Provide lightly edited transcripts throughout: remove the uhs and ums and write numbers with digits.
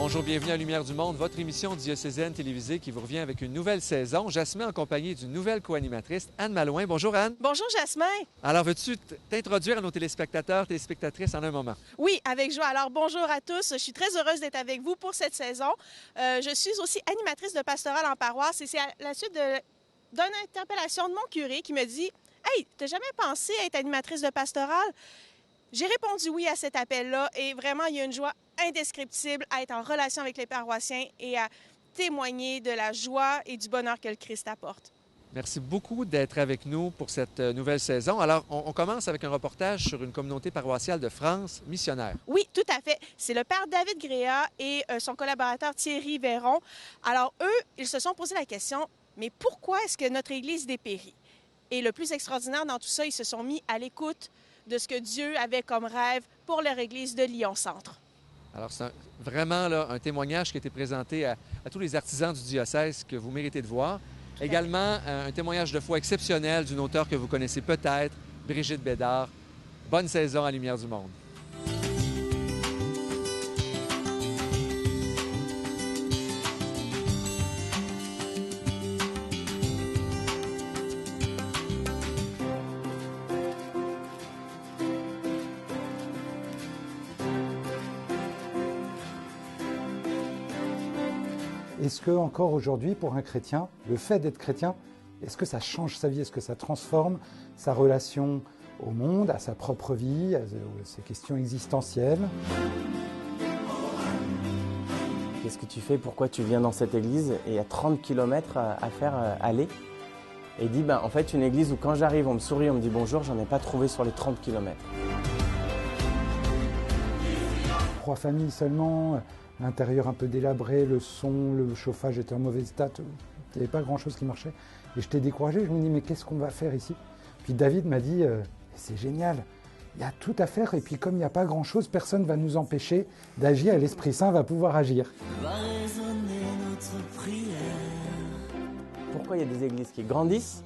Bonjour, bienvenue à Lumière du Monde, votre émission diocésaine télévisée qui vous revient avec une nouvelle saison. Jasmin en compagnie d'une nouvelle co-animatrice, Anne Malouin. Bonjour Anne. Bonjour Jasmin. Alors, veux-tu t'introduire à nos téléspectateurs, téléspectatrices en un moment? Oui, avec joie. Alors bonjour à tous. Je suis très heureuse d'être avec vous pour cette saison. Je suis aussi animatrice de pastorale en paroisse et c'est à la suite d'une interpellation de mon curé qui me dit « Hey, t'as jamais pensé à être animatrice de pastorale? » J'ai répondu oui à cet appel-là et vraiment, il y a une joie indescriptible à être en relation avec les paroissiens et à témoigner de la joie et du bonheur que le Christ apporte. Merci beaucoup d'être avec nous pour cette nouvelle saison. Alors, on commence avec un reportage sur une communauté paroissiale de France missionnaire. Oui, tout à fait. C'est le père David Gréa et son collaborateur Thierry Véron. Alors, eux, ils se sont posé la question, mais pourquoi est-ce que notre Église dépérit? Et le plus extraordinaire dans tout ça, ils se sont mis à l'écoute de ce que Dieu avait comme rêve pour leur Église de Lyon-Centre. Alors, c'est vraiment là, un témoignage qui a été présenté à tous les artisans du diocèse que vous méritez de voir. Également, un témoignage de foi exceptionnel d'une auteure que vous connaissez peut-être, Brigitte Bédard. Bonne saison à Lumière du Monde. Est-ce que encore aujourd'hui, pour un chrétien, le fait d'être chrétien, est-ce que ça change sa vie? Est-ce que ça transforme sa relation au monde, à sa propre vie, à ses questions existentielles? Qu'est-ce que tu fais? Pourquoi tu viens dans cette église? Et il y a 30 km à faire aller. Et il dit, en fait, une église où quand j'arrive, on me sourit, on me dit bonjour, j'en ai pas trouvé sur les 30 km. 3 familles seulement, l'intérieur un peu délabré, le son, le chauffage était en mauvais état, il n'y avait pas grand-chose qui marchait. Et j'étais découragé, je me dis mais qu'est-ce qu'on va faire ici? Puis David m'a dit c'est génial, il y a tout à faire et puis comme il n'y a pas grand-chose, personne ne va nous empêcher d'agir et l'Esprit Saint va pouvoir agir. Pourquoi il y a des églises qui grandissent?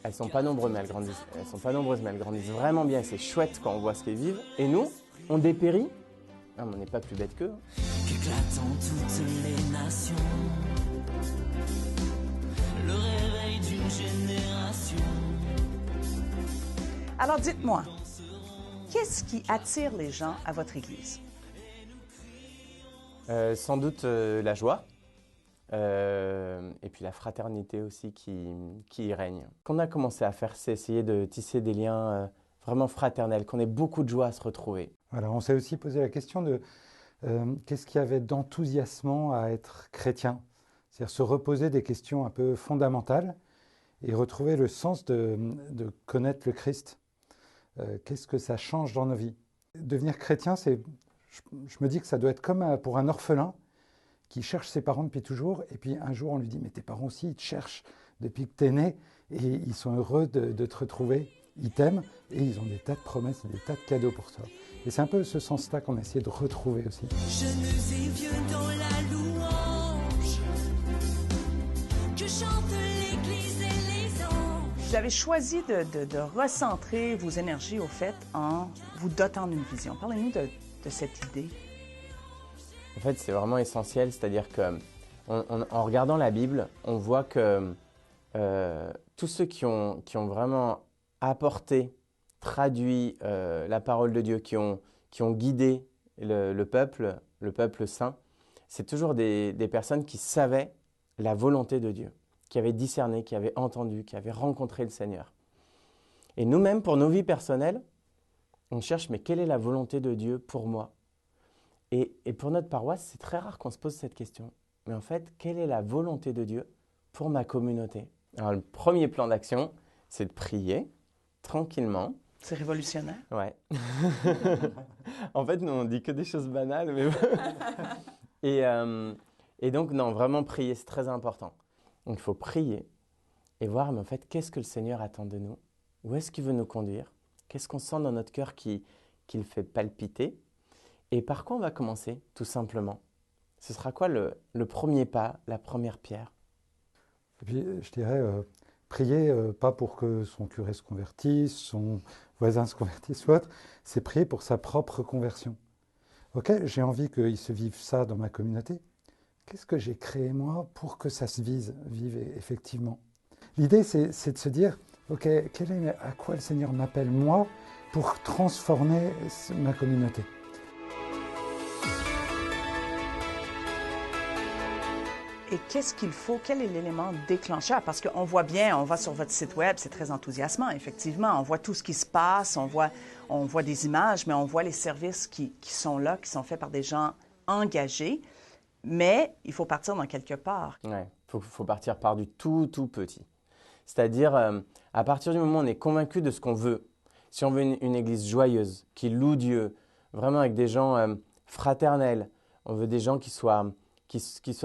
Elles sont pas nombreuses mais elles grandissent. Elles sont pas nombreuses mais elles grandissent vraiment bien. C'est chouette quand on voit ce qu'elles vivent. Et nous, on dépérit. Non, mais on n'est pas plus bêtes qu'eux. Qu'éclatant toutes les nations, le réveil d'une génération. Alors dites-moi, qu'est-ce qui attire les gens à votre Église? Sans doute la joie. Et puis la fraternité aussi qui y règne. Ce qu'on a commencé à faire, c'est essayer de tisser des liens vraiment fraternels, qu'on ait beaucoup de joie à se retrouver. Voilà, on s'est aussi posé la question de qu'est-ce qu'il y avait d'enthousiasmant à être chrétien? C'est-à-dire se reposer des questions un peu fondamentales et retrouver le sens de connaître le Christ. Qu'est-ce que ça change dans nos vies? Devenir chrétien, je me dis que ça doit être comme pour un orphelin qui cherche ses parents depuis toujours, et puis un jour on lui dit « mais tes parents aussi, ils te cherchent depuis que tu es né, et ils sont heureux de te retrouver, ils t'aiment, et ils ont des tas de promesses et des tas de cadeaux pour toi. » Et c'est un peu ce sens-là qu'on a essayé de retrouver aussi. Jeunes et vieux dans la louange, que chantent l'Église et les anges. Vous avez choisi de recentrer vos énergies au fait en vous dotant d'une vision. Parlez-nous de cette idée. En fait, c'est vraiment essentiel, c'est-à-dire que en regardant la Bible, on voit que tous ceux qui ont vraiment apporté, traduit la parole de Dieu, qui ont guidé le peuple saint, c'est toujours des personnes qui savaient la volonté de Dieu, qui avaient discerné, qui avaient entendu, qui avaient rencontré le Seigneur. Et nous-mêmes, pour nos vies personnelles, on cherche, mais quelle est la volonté de Dieu pour moi? Et pour notre paroisse, c'est très rare qu'on se pose cette question. Mais en fait, quelle est la volonté de Dieu pour ma communauté? Alors, le premier plan d'action, c'est de prier tranquillement. C'est révolutionnaire. Ouais. En fait, nous, on dit que des choses banales. Mais... et donc, non, vraiment prier, c'est très important. Donc, il faut prier et voir, mais en fait, qu'est-ce que le Seigneur attend de nous? Où est-ce qu'il veut nous conduire? Qu'est-ce qu'on sent dans notre cœur qui le fait palpiter? Et par quoi on va commencer, tout simplement? Ce sera quoi le premier pas, la première pierre? Et puis, je dirais, prier pas pour que son curé se convertisse, son voisin se convertisse ou autre, c'est prier pour sa propre conversion. OK, j'ai envie qu'il se vive ça dans ma communauté. Qu'est-ce que j'ai créé moi pour que ça se vive effectivement? L'idée, c'est de se dire, OK, à quoi le Seigneur m'appelle moi pour transformer ma communauté? Et qu'est-ce qu'il faut? Quel est l'élément déclencheur? Parce qu'on voit bien, on va sur votre site web, c'est très enthousiasmant, effectivement. On voit tout ce qui se passe, on voit des images, mais on voit les services qui sont là, qui sont faits par des gens engagés. Mais il faut partir dans quelque part. Ouais, faut partir par du tout petit. C'est-à-dire, à partir du moment où on est convaincu de ce qu'on veut, si on veut une église joyeuse, qui loue Dieu, vraiment avec des gens fraternels, on veut des gens qui soient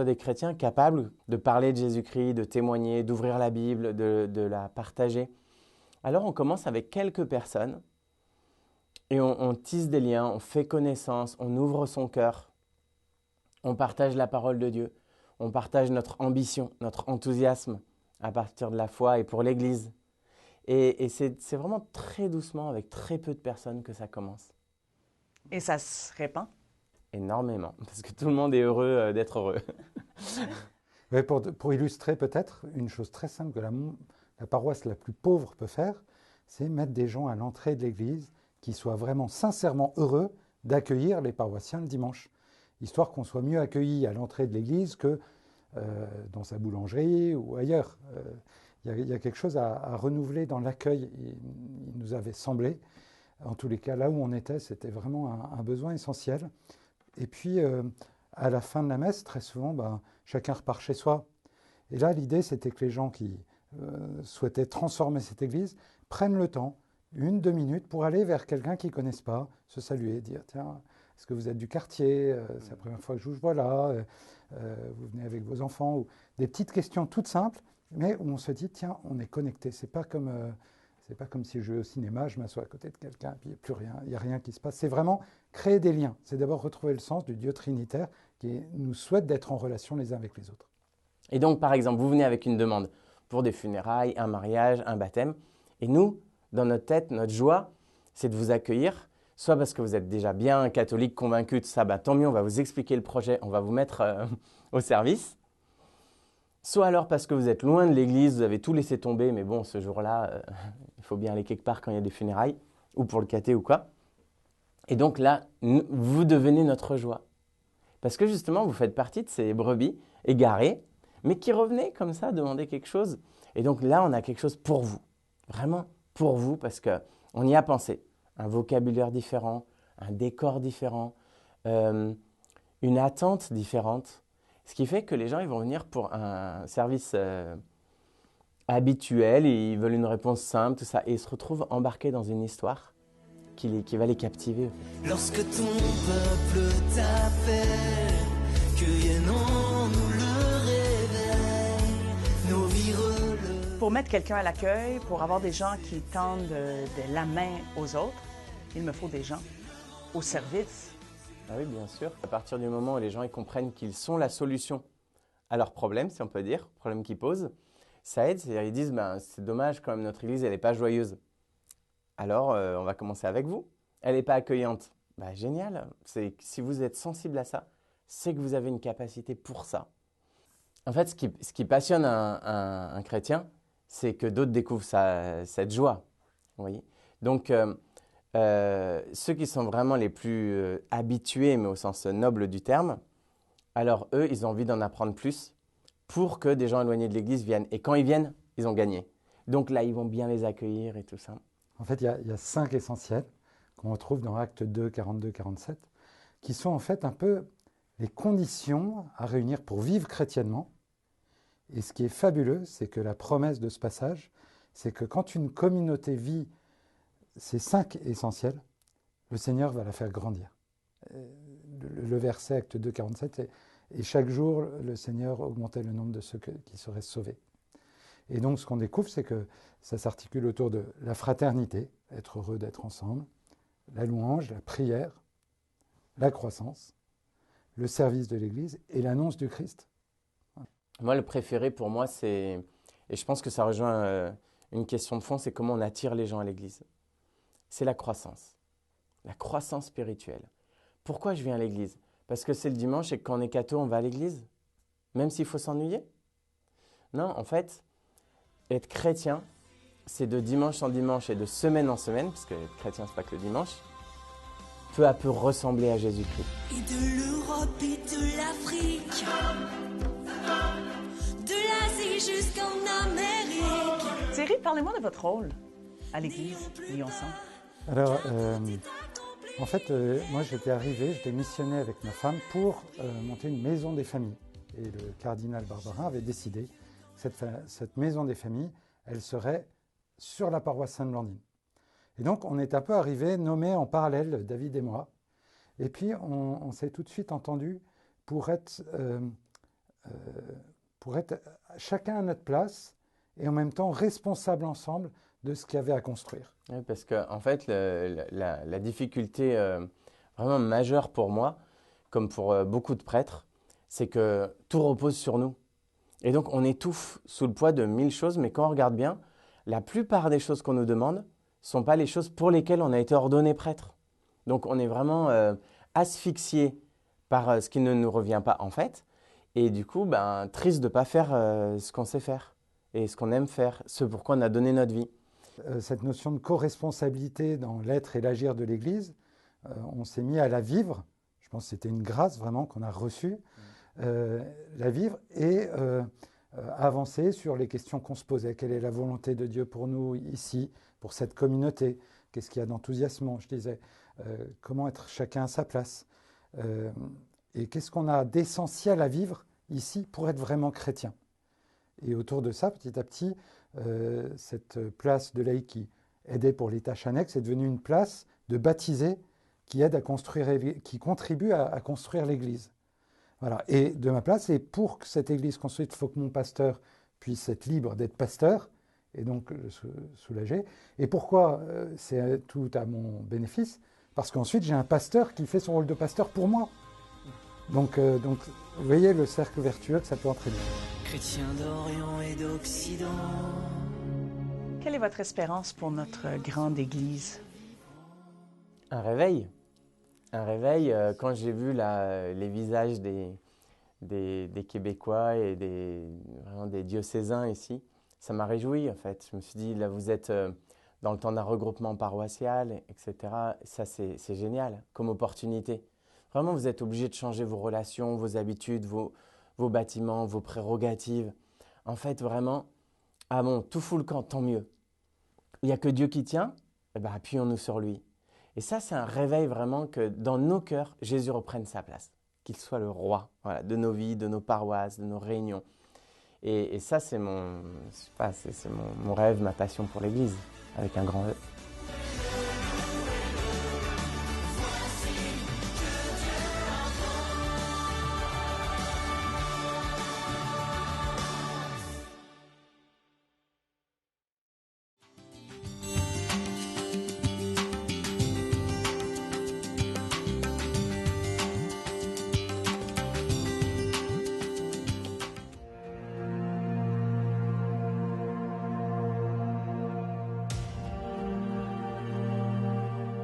des chrétiens capables de parler de Jésus-Christ, de témoigner, d'ouvrir la Bible, de la partager. Alors on commence avec quelques personnes et on tisse des liens, on fait connaissance, on ouvre son cœur, on partage la parole de Dieu, on partage notre ambition, notre enthousiasme à partir de la foi et pour l'Église. Et c'est vraiment très doucement, avec très peu de personnes que ça commence. Et ça se répand? Énormément, parce que tout le monde est heureux d'être heureux. Ouais, pour illustrer peut-être, une chose très simple que la paroisse la plus pauvre peut faire, c'est mettre des gens à l'entrée de l'église qui soient vraiment sincèrement heureux d'accueillir les paroissiens le dimanche, histoire qu'on soit mieux accueillis à l'entrée de l'église que dans sa boulangerie ou ailleurs. Il y a quelque chose à renouveler dans l'accueil, il nous avait semblé. En tous les cas, là où on était, c'était vraiment un besoin essentiel. Et puis, à la fin de la messe, très souvent, chacun repart chez soi. Et là, l'idée, c'était que les gens qui souhaitaient transformer cette église prennent le temps, 1-2 minutes, pour aller vers quelqu'un qu'ils ne connaissent pas, se saluer, dire « Tiens, est-ce que vous êtes du quartier? C'est la première fois que je vous vois là. Vous venez avec vos enfants ?» ou des petites questions toutes simples, mais où on se dit « Tiens, on est connecté. » C'est pas comme si je vais au cinéma, je m'assois à côté de quelqu'un, puis il n'y a plus rien, il n'y a rien qui se passe. C'est vraiment créer des liens. C'est d'abord retrouver le sens du Dieu trinitaire qui nous souhaite d'être en relation les uns avec les autres. Et donc, par exemple, vous venez avec une demande pour des funérailles, un mariage, un baptême. Et nous, dans notre tête, notre joie, c'est de vous accueillir, soit parce que vous êtes déjà bien catholique, convaincu de ça, tant mieux, on va vous expliquer le projet, on va vous mettre au service. Soit alors parce que vous êtes loin de l'église, vous avez tout laissé tomber, mais bon, ce jour-là, il faut bien aller quelque part quand il y a des funérailles, ou pour le caté ou quoi. Et donc là, vous devenez notre joie. Parce que justement, vous faites partie de ces brebis égarées, mais qui revenaient comme ça, demander quelque chose. Et donc là, on a quelque chose pour vous. Vraiment pour vous, parce qu'on y a pensé. Un vocabulaire différent, un décor différent, une attente différente. Ce qui fait que les gens ils vont venir pour un service habituel, et ils veulent une réponse simple, tout ça, et ils se retrouvent embarqués dans une histoire qui va les captiver. Lorsque ton peuple t'appelle, cueillons nous le réveil, nos vies relevées. Pour mettre quelqu'un à l'accueil, pour avoir des gens qui tendent de la main aux autres, il me faut des gens au service. Ah oui, bien sûr. À partir du moment où les gens ils comprennent qu'ils sont la solution à leurs problèmes, si on peut dire, problèmes qu'ils posent, ça aide. C'est-à-dire ils disent c'est dommage quand même, notre église elle n'est pas joyeuse. Alors on va commencer avec vous. Elle n'est pas accueillante. Génial. Si vous êtes sensible à ça, c'est que vous avez une capacité pour ça. En fait, ce qui passionne un chrétien, c'est que d'autres découvrent cette joie. Vous voyez. Donc ceux qui sont vraiment les plus habitués, mais au sens noble du terme, alors eux, ils ont envie d'en apprendre plus pour que des gens éloignés de l'Église viennent. Et quand ils viennent, ils ont gagné. Donc là, ils vont bien les accueillir et tout ça. En fait, il y a 5 essentiels qu'on retrouve dans Actes 2, 42, 47, qui sont en fait un peu les conditions à réunir pour vivre chrétiennement. Et ce qui est fabuleux, c'est que la promesse de ce passage, c'est que quand une communauté vit ces 5 essentiels, le Seigneur va la faire grandir. Le verset Acte 2, 47, et chaque jour, le Seigneur augmentait le nombre de ceux qui seraient sauvés. Et donc, ce qu'on découvre, c'est que ça s'articule autour de la fraternité, être heureux d'être ensemble, la louange, la prière, la croissance, le service de l'Église et l'annonce du Christ. Moi, le préféré pour moi, et je pense que ça rejoint une question de fond, c'est comment on attire les gens à l'Église. C'est la croissance spirituelle. Pourquoi je viens à l'église? Parce que c'est le dimanche et que quand on est catho, on va à l'église? Même s'il faut s'ennuyer? Non, en fait, être chrétien, c'est de dimanche en dimanche et de semaine en semaine, parce que être chrétien, c'est pas que le dimanche, peu à peu ressembler à Jésus-Christ. Et de l'Europe et de l'Afrique, de l'Asie jusqu'en Amérique. Thierry, parlez-moi de votre rôle à l'église Lyon Centre. Alors, en fait, moi j'étais missionné avec ma femme pour monter une maison des familles. Et le cardinal Barbarin avait décidé que cette maison des familles, elle serait sur la paroisse Sainte-Blandine. Et donc, on est un peu arrivé, nommés en parallèle, David et moi. Et puis, on s'est tout de suite entendu pour être chacun à notre place et en même temps responsables ensemble de ce qu'il y avait à construire. Oui, parce qu'en fait, la difficulté vraiment majeure pour moi, comme pour beaucoup de prêtres, c'est que tout repose sur nous. Et donc, on étouffe sous le poids de 1000 choses, mais quand on regarde bien, la plupart des choses qu'on nous demande ne sont pas les choses pour lesquelles on a été ordonné prêtre. Donc, on est vraiment asphyxié par ce qui ne nous revient pas en fait. Et du coup, triste de ne pas faire ce qu'on sait faire et ce qu'on aime faire, ce pour quoi on a donné notre vie. Cette notion de co-responsabilité dans l'être et l'agir de l'Église, on s'est mis à la vivre. Je pense que c'était une grâce vraiment qu'on a reçue, la vivre et avancer sur les questions qu'on se posait. Quelle est la volonté de Dieu pour nous ici, pour cette communauté? Qu'est-ce qu'il y a d'enthousiasmant, je disais. Comment être chacun à sa place. Et qu'est-ce qu'on a d'essentiel à vivre ici pour être vraiment chrétien. Et autour de ça, petit à petit, cette place de laïc qui aidait pour les tâches annexes est devenue une place de baptisés qui aide à construire, qui contribue à construire l'Église. Voilà. Et de ma place, et pour que cette Église construite, il faut que mon pasteur puisse être libre d'être pasteur et donc se soulager. Et pourquoi c'est tout à mon bénéfice? Parce qu'ensuite, j'ai un pasteur qui fait son rôle de pasteur pour moi. Donc vous voyez le cercle vertueux que ça peut entraîner. Chrétiens d'Orient et d'Occident. Quelle est votre espérance pour notre grande Église? Un réveil. Un réveil, quand j'ai vu les visages des Québécois et vraiment des diocésains ici, ça m'a réjoui en fait. Je me suis dit, là vous êtes dans le temps d'un regroupement paroissial, etc. Ça c'est génial comme opportunité. Vraiment, vous êtes obligé de changer vos relations, vos habitudes, vos bâtiments, vos prérogatives. En fait, vraiment, ah bon, tout fout le camp, tant mieux. Il n'y a que Dieu qui tient, eh ben, appuyons-nous sur lui. Et ça, c'est un réveil vraiment que dans nos cœurs, Jésus reprenne sa place. Qu'il soit le roi, voilà, de nos vies, de nos paroisses, de nos réunions. Et ça, c'est mon rêve, ma passion pour l'Église, avec un grand E.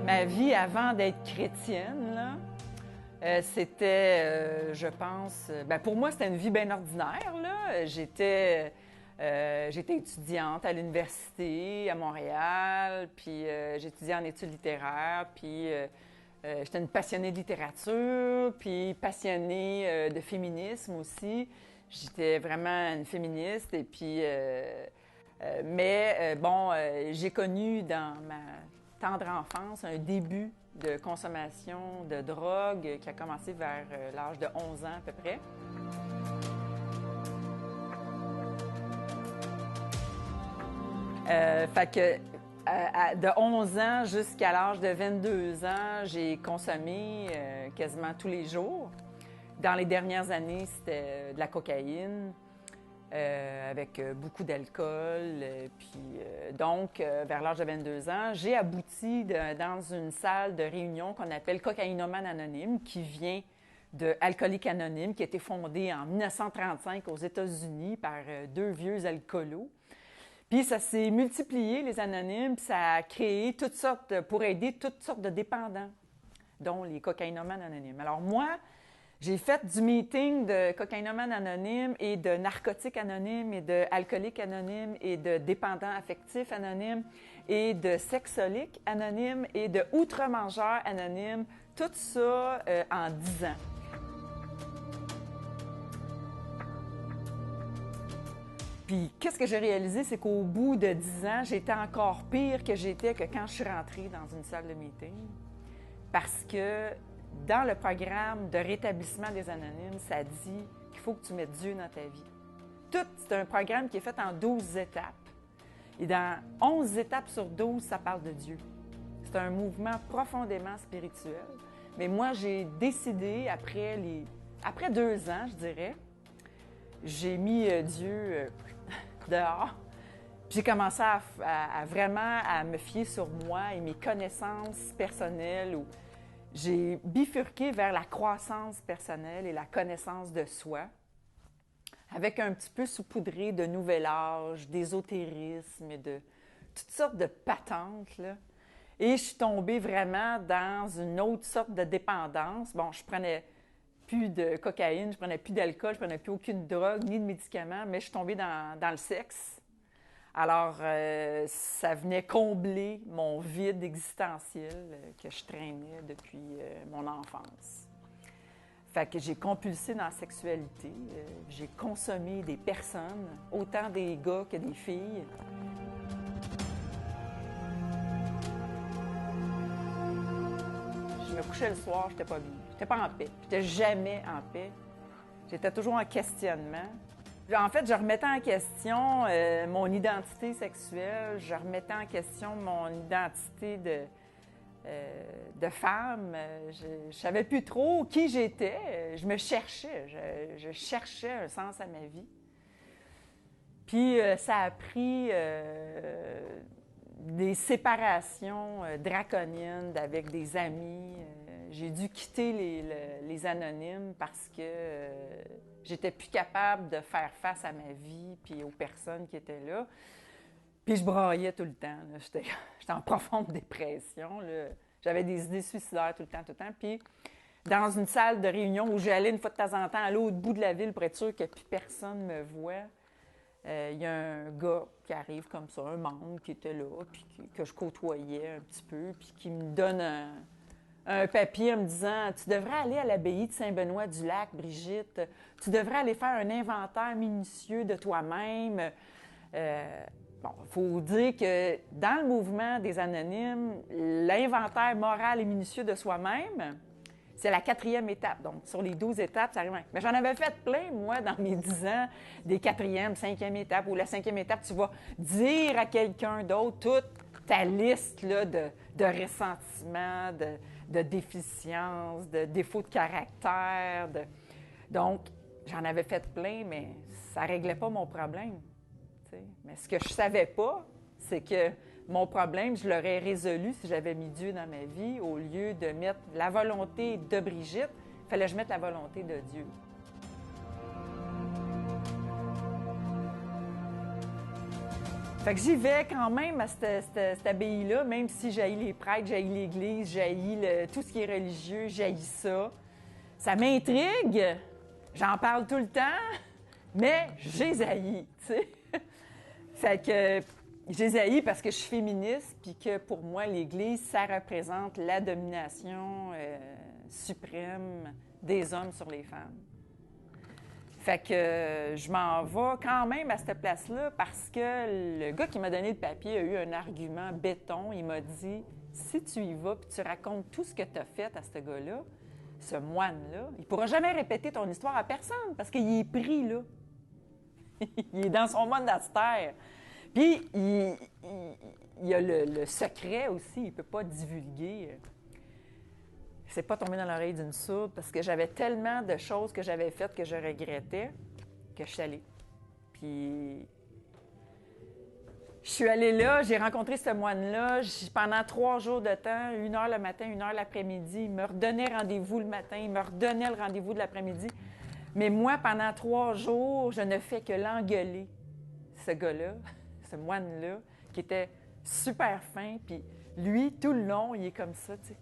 Ma vie avant d'être chrétienne, là, c'était, je pense, pour moi, c'était une vie bien ordinaire. Là. J'étais étudiante à l'université à Montréal, puis j'étudiais en études littéraires, puis j'étais une passionnée de littérature, puis passionnée de féminisme aussi. J'étais vraiment une féministe, et puis, j'ai connu dans ma tendre enfance, un début de consommation de drogue qui a commencé vers l'âge de 11 ans à peu près. De 11 ans jusqu'à l'âge de 22 ans, j'ai consommé quasiment tous les jours. Dans les dernières années, c'était de la cocaïne. Avec beaucoup d'alcool. Vers l'âge de 22 ans, j'ai abouti dans une salle de réunion qu'on appelle Cocaïnomane Anonyme, qui vient de Alcooliques Anonymes, qui a été fondée en 1935 aux États-Unis par deux vieux alcoolos. Puis ça s'est multiplié, les anonymes, puis ça a créé toutes sortes, pour aider toutes sortes de dépendants. dont les cocaïnomanes anonymes. Alors moi, j'ai fait du meeting de cocaïnomanes anonymes et de narcotiques anonymes et d'alcooliques anonymes et de dépendants affectifs anonymes et de sexoliques anonymes et de outre-mangeurs anonymes, tout ça en 10 ans. Puis, qu'est-ce que j'ai réalisé, c'est qu'au bout de 10 ans, j'étais encore pire que j'étais que quand je suis rentrée dans une salle de meeting. Parce que dans le programme de rétablissement des anonymes, ça dit qu'il faut que tu mettes Dieu dans ta vie. C'est un programme qui est fait en 12 étapes. Et dans 11 étapes sur 12, ça parle de Dieu. C'est un mouvement profondément spirituel. Mais moi, j'ai décidé, après 2 ans, je dirais, j'ai mis Dieu dehors. Puis j'ai commencé à vraiment à me fier sur moi et mes connaissances personnelles. Où j'ai bifurqué vers la croissance personnelle et la connaissance de soi, avec un petit peu saupoudré de nouvel âge, d'ésotérisme et de toutes sortes de patentes, là. Et je suis tombée vraiment dans une autre sorte de dépendance. Bon, je prenais plus de cocaïne, je prenais plus d'alcool, je prenais plus aucune drogue ni de médicaments, mais je suis tombée dans le sexe. Alors, ça venait combler mon vide existentiel que je traînais depuis mon enfance. Fait que j'ai compulsé dans la sexualité. J'ai consommé des personnes, autant des gars que des filles. Je me couchais le soir, j'étais pas bien. J'étais pas en paix. J'étais jamais en paix. J'étais toujours en questionnement. En fait, je remettais en question mon identité sexuelle, je remettais en question mon identité de femme. Je ne savais plus trop qui j'étais. Je me cherchais. Je cherchais un sens à ma vie. Puis ça a pris des séparations draconiennes avec des amis. J'ai dû quitter les anonymes parce que j'étais plus capable de faire face à ma vie puis aux personnes qui étaient là. Puis je braillais tout le temps. J'étais en profonde dépression, là. J'avais des idées suicidaires tout le temps. Puis dans une salle de réunion où j'allais une fois de temps en temps à l'autre bout de la ville pour être sûr que plus personne me voit, il y a un gars qui arrive comme ça, un membre qui était là, puis que je côtoyais un petit peu, puis qui me donne un papier en me disant « Tu devrais aller à l'abbaye de Saint-Benoît-du-Lac, Brigitte. Tu devrais aller faire un inventaire minutieux de toi-même. » Bon, il faut dire que dans le mouvement des anonymes, l'inventaire moral et minutieux de soi-même, c'est la 4e étape. Donc, sur les 12 étapes, ça arrive. Mais j'en avais fait plein, moi, dans mes 10 ans, des 4e, 5e étapes, ou la 5e étape, tu vas dire à quelqu'un d'autre toute ta liste là, de ressentiments, de déficiences, de défauts de caractère. Donc, j'en avais fait plein, mais ça ne réglait pas mon problème. T'sais. Mais ce que je ne savais pas, c'est que mon problème, je l'aurais résolu si j'avais mis Dieu dans ma vie. Au lieu de mettre la volonté de Brigitte, il fallait que je mette la volonté de Dieu. Fait que j'y vais quand même à cette abbaye-là, même si j'haïs les prêtres, j'haïs l'Église, j'haïs tout ce qui est religieux, j'haïs ça. Ça m'intrigue, j'en parle tout le temps, mais j'ai haïs, tu sais. Fait que j'ai haïs parce que je suis féministe, puis que pour moi, l'Église, ça représente la domination suprême des hommes sur les femmes. Fait que je m'en vais quand même à cette place-là parce que le gars qui m'a donné le papier a eu un argument béton. Il m'a dit, si tu y vas puis tu racontes tout ce que tu as fait à ce gars-là, ce moine-là, il ne pourra jamais répéter ton histoire à personne parce qu'il est pris, là. Il est dans son monastère. Puis, il y a le secret aussi, il ne peut pas divulguer. C'est pas tombé dans l'oreille d'une sourde parce que j'avais tellement de choses que j'avais faites que je regrettais que je suis allée. Puis, je suis allée là, j'ai rencontré ce moine-là pendant 3 jours de temps, 1 heure le matin, 1 heure l'après-midi. Il me redonnait rendez-vous le matin, il me redonnait le rendez-vous de l'après-midi. Mais moi, pendant 3 jours, je ne fais que l'engueuler, ce gars-là, ce moine-là, qui était super fin. Puis lui, tout le long, il est comme ça, tu sais.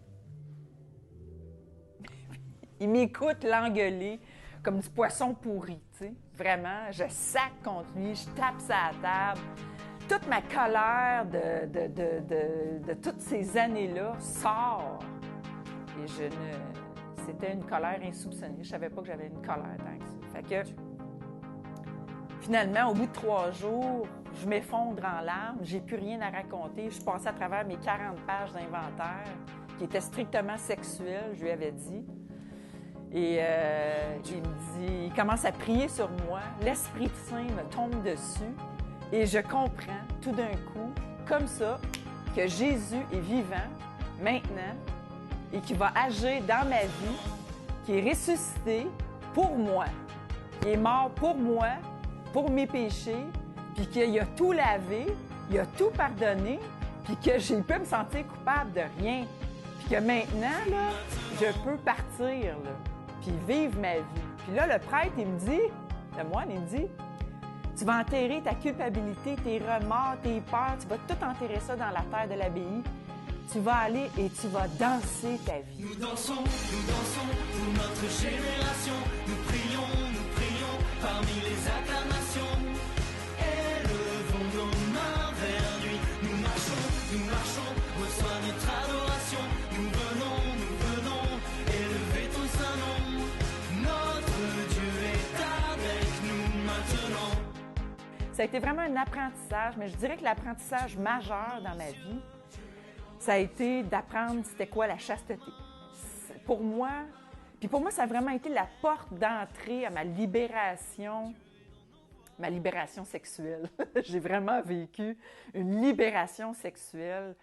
Il m'écoute l'engueuler comme du poisson pourri, tu sais. Vraiment, je sac contre lui, je tape sa table. Toute ma colère de toutes ces années-là sort. Et c'était une colère insoupçonnée. Je savais pas que j'avais une colère tant que ça. Fait que, finalement, au bout de 3 jours, je m'effondre en larmes. J'ai plus rien à raconter. Je suis passée à travers mes 40 pages d'inventaire qui étaient strictement sexuels, je lui avais dit. Et il commence à prier sur moi. L'Esprit Saint me tombe dessus. Et je comprends tout d'un coup, comme ça, que Jésus est vivant maintenant et qui va agir dans ma vie, qui est ressuscité pour moi, qui est mort pour moi, pour mes péchés, puis qu'il a tout lavé, il a tout pardonné, puis que j'ai pu me sentir coupable de rien. Puis que maintenant, là, je peux partir, là, puis vivre ma vie. Puis là, le prêtre, il me dit, le moine, il me dit, tu vas enterrer ta culpabilité, tes remords, tes peurs, tu vas tout enterrer ça dans la terre de l'abbaye. Tu vas aller et tu vas danser ta vie. Nous dansons pour notre génération. Nous prions parmi les acclamations. Élevons nos mains vers lui. Nous marchons, reçois notre adoration. Nous venons, élever ton saint nom. Notre Dieu est avec nous maintenant. Ça a été vraiment un apprentissage, mais je dirais que l'apprentissage majeur dans ma vie, ça a été d'apprendre c'était quoi la chasteté. Pour moi, ça a vraiment été la porte d'entrée à ma libération sexuelle. J'ai vraiment vécu une libération sexuelle.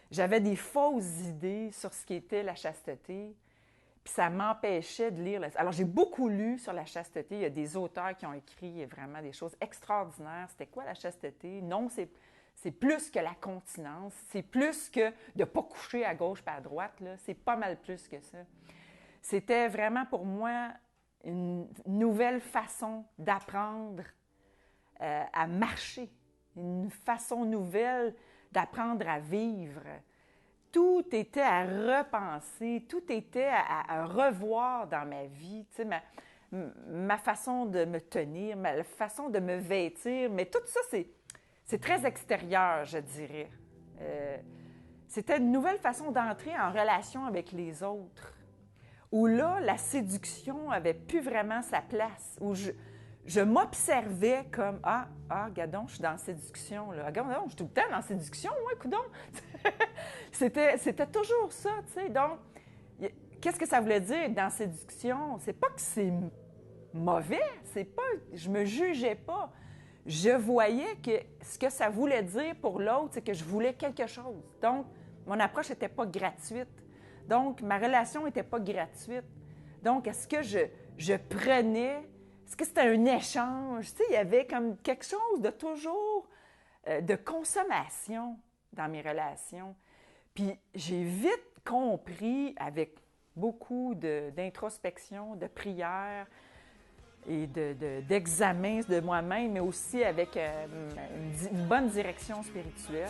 J'avais des fausses idées sur ce qu'était la chasteté, puis ça m'empêchait de lire. Alors, j'ai beaucoup lu sur la chasteté. Il y a des auteurs qui ont écrit vraiment des choses extraordinaires. C'était quoi la chasteté? Non, c'est plus que la continence. C'est plus que de ne pas coucher à gauche et à droite. Là. C'est pas mal plus que ça. C'était vraiment pour moi une nouvelle façon d'apprendre à marcher. Une façon nouvelle d'apprendre à vivre. Tout était à repenser, tout était à revoir dans ma vie. Tu sais, ma façon de me tenir, ma façon de me vêtir, mais tout ça, c'est très extérieur, je dirais. C'était une nouvelle façon d'entrer en relation avec les autres, où là, la séduction avait plus vraiment sa place, où je m'observais comme « Ah, gadon, je suis dans la séduction. Là. Ah, gadon, je suis tout le temps dans la séduction, moi, coudon. » C'était toujours ça, tu sais. Donc, qu'est-ce que ça voulait dire dans la séduction? C'est pas que c'est mauvais, c'est pas... Je me jugeais pas. Je voyais que ce que ça voulait dire pour l'autre, c'est que je voulais quelque chose. Donc, mon approche n'était pas gratuite. Donc, ma relation n'était pas gratuite. Donc, est-ce que je prenais... Est-ce que c'était un échange? Tu sais, il y avait comme quelque chose de toujours de consommation dans mes relations. Puis, j'ai vite compris, avec beaucoup d'introspection, de prière, et d'examen de moi-même, mais aussi avec une bonne direction spirituelle.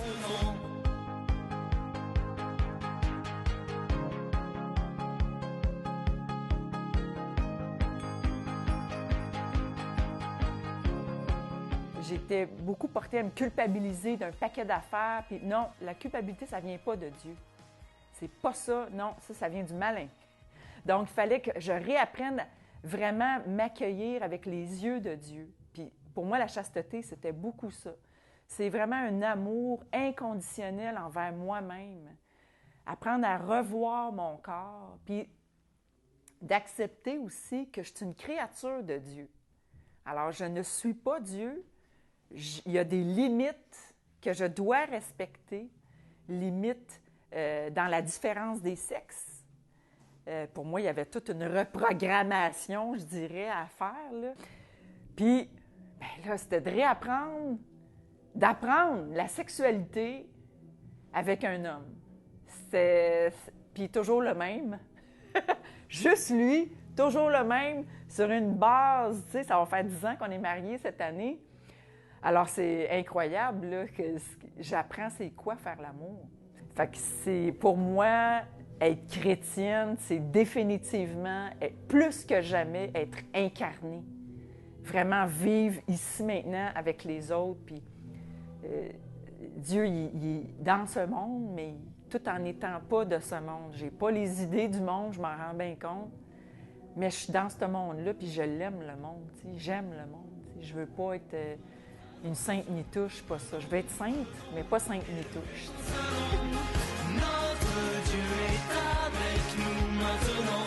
J'étais beaucoup portée à me culpabiliser d'un paquet d'affaires. Puis non, la culpabilité, ça vient pas de Dieu. C'est pas ça. Non, ça vient du malin. Donc, il fallait que je réapprenne vraiment m'accueillir avec les yeux de Dieu. Puis pour moi, la chasteté, c'était beaucoup ça. C'est vraiment un amour inconditionnel envers moi-même. Apprendre à revoir mon corps, puis d'accepter aussi que je suis une créature de Dieu. Alors, je ne suis pas Dieu. Il y a des limites que je dois respecter, limites dans la différence des sexes. Pour moi, il y avait toute une reprogrammation, je dirais, à faire. Là. Puis, là, c'était de réapprendre, d'apprendre la sexualité avec un homme. Puis toujours le même. Juste lui, toujours le même, sur une base, tu sais, ça va faire 10 ans qu'on est mariés cette année. Alors, c'est incroyable là, que j'apprends c'est quoi faire l'amour. Fait que c'est, pour moi, être chrétienne, c'est définitivement, plus que jamais, être incarnée. Vraiment vivre ici maintenant avec les autres. Puis Dieu, il est dans ce monde, mais tout en n'étant pas de ce monde. J'ai pas les idées du monde, je m'en rends bien compte. Mais je suis dans ce monde-là, puis je l'aime, le monde. J'aime le monde. Je veux pas être une sainte ni-touche, pas ça. Je veux être sainte, mais pas sainte ni-touche. Notre Dieu est avec nous maintenant.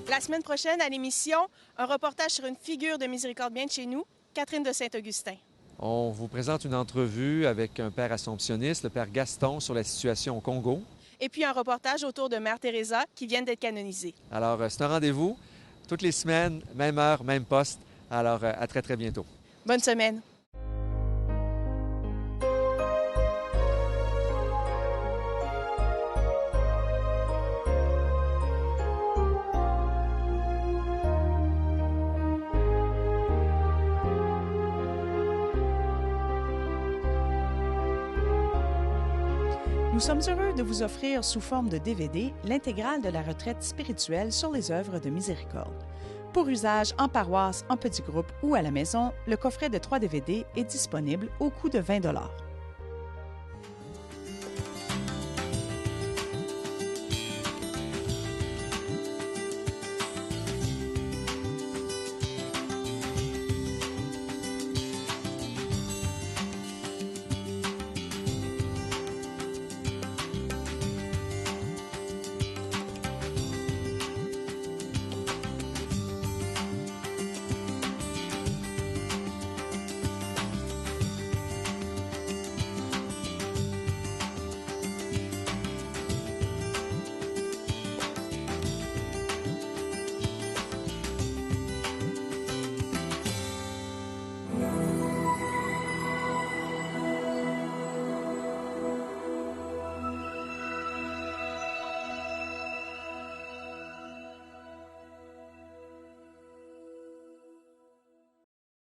La semaine prochaine, à l'émission, un reportage sur une figure de miséricorde bien de chez nous, Catherine de Saint-Augustin. On vous présente une entrevue avec un père assomptionniste, le père Gaston, sur la situation au Congo. Et puis un reportage autour de Mère Teresa qui vient d'être canonisée. Alors, c'est un rendez-vous toutes les semaines, même heure, même poste. Alors, à très, très bientôt. Bonne semaine. Nous sommes heureux de vous offrir sous forme de DVD l'intégrale de la retraite spirituelle sur les œuvres de miséricorde. Pour usage en paroisse, en petit groupe ou à la maison, le coffret de 3 DVD est disponible au coût de 20 $.